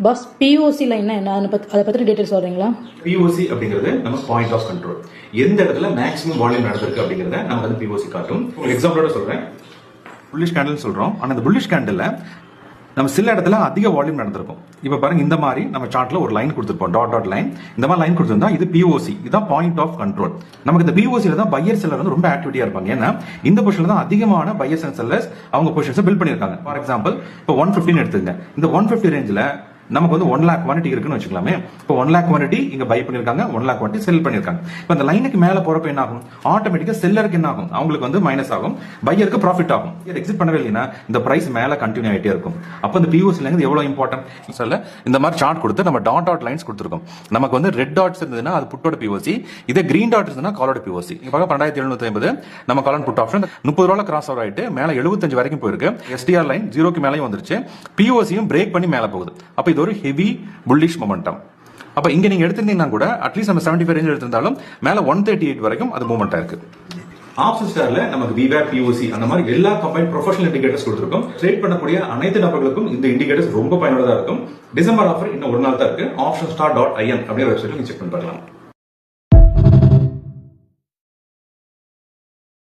Pass பிஓசில என்ன அதை பத்தி டீடைல்ஸ் சொல்றீங்களா? பிஓசி அப்படிங்கிறது நம்ம பாயிண்ட் ஆஃப் கண்ட்ரோல். எந்த இடத்துல மேக்ஸிமம் வால்யூம் நடந்திருக்கு அப்படிங்கறத நமக்கு வந்து பிஓசி காட்டும். ஒரு எக்ஸாம்பிளோட சொல்றேன். புல்லிஷ் கேண்டில் சொல்றோம். ஆனா அந்த புல்லிஷ் கேண்டில்ல நம்ம சில இடத்துல அதிக வால்யூம் நடந்திருக்கும். இப்ப பாருங்க, இந்த மாதிரி நம்ம சார்ட்ல ஒரு லைன் கொடுத்திருப்போம், டாட் டாட் லைன். இந்த மாதிரி லைன் கொடுத்திருந்தா இது பிஓசி, இதுதான் பாயிண்ட் ஆஃப் கண்ட்ரோல். நமக்கு இந்த பிஓசில தான் பையர் செல்லர் வந்து ரொம்ப ஆக்டிவிட்டியா இருப்பாங்க. ஏன்னா இந்த பொசிஷன்ல தான் அதிகமான பையர்ஸ் அண்ட் செல்லர்ஸ் அவங்க பொசிஷன்ஸ் பில்ட் பண்ணிருக்காங்க. ஃபார் எக்ஸாம்பிள் இப்போ 150 எடுத்துங்க. இந்த 150 ரேஞ்சில் நமக்கு வந்து 1 lakh குவான்டிட்டி இருக்குன்னு வச்சுக்கலாமே. இப்போ 1 lakh குவான்டிட்டி இங்க பை பண்ணிருக்காங்க, 1 lakh குவான்டிட்டி செல் பண்ணிருக்காங்க. இப்போ அந்த லைனுக்கு மேல போறப்ப என்ன ஆகும்? ஆட்டோமேட்டிக்கா செல்லருக்கு என்ன ஆகும்? அவங்களுக்கு வந்து மைனஸ் ஆகும், பையருக்கு ப்ராஃபிட் ஆகும். எக்ஸிட் பண்ணவே இல்லைன்னா இந்த பிரைஸ் மேல கண்டினியூ ஆயிட்டே இருக்கும். அப்போ இந்த பிஓசி லைன் எவ்வளவு இம்பார்ட்டன்ட் சொல்ல இந்த மாதிரி சார்ட் கொடுத்து நம்ம டாட் டாட் லைன்ஸ் கொடுத்துருக்கோம். நமக்கு வந்து ரெட் டாட்ஸ் இருந்ததுன்னா அது புட்டோட பிஓசி, இதே கிரீன் டாட் இருந்ததுன்னா காலோட பிஓசி. இப்போ 2750 நம்ம காலன் புட் ஆப்ஷன் 30 ரூபாய் கிராஸ் ஓவர் ஆயிட்டு மேல 75 வரைக்கும் போயிருக்கு. எஸ்டிஆர் லைன் 0க்கு மேலேயும் வந்துருச்சு. பிஓசியும் பிரேக் பண்ணி மேல போகுது. அப்போ இது ஒரு ஹெவி புல்லிஷ் மொமெண்டம். அப்ப இங்க நீங்க எடுத்திருந்தீங்கன்னா கூட அட்லீஸ்ட் நம்ம 75 ரேஞ்ச் எடுத்திருந்தாலும் மேல 138 வரைக்கும் அது மூவ்மெண்ட் இருக்கு. ஆப்ஷன் ஸ்டார்ல நமக்கு விவேக், பிஓசி அந்த மாதிரி எல்லா கம்பைன் ப்ரொஃபஷனல் இண்டிகேட்டர்ஸ் கொடுத்திருக்கோம். ட்ரேட் பண்ணக்கூடிய அனைத்து நபர்களுக்கும் இந்த இண்டிகேட்டர்ஸ் ரொம்ப பயனுள்ளதா இருக்கும். டிசம்பர் ஆஃபர் இன்னும் ஒரு நாள் தான் இருக்கு. optionstar.in அப்படிங்கிற வெப்சைட்ல நீங்க செக் பண்ணி பார்க்கலாம்.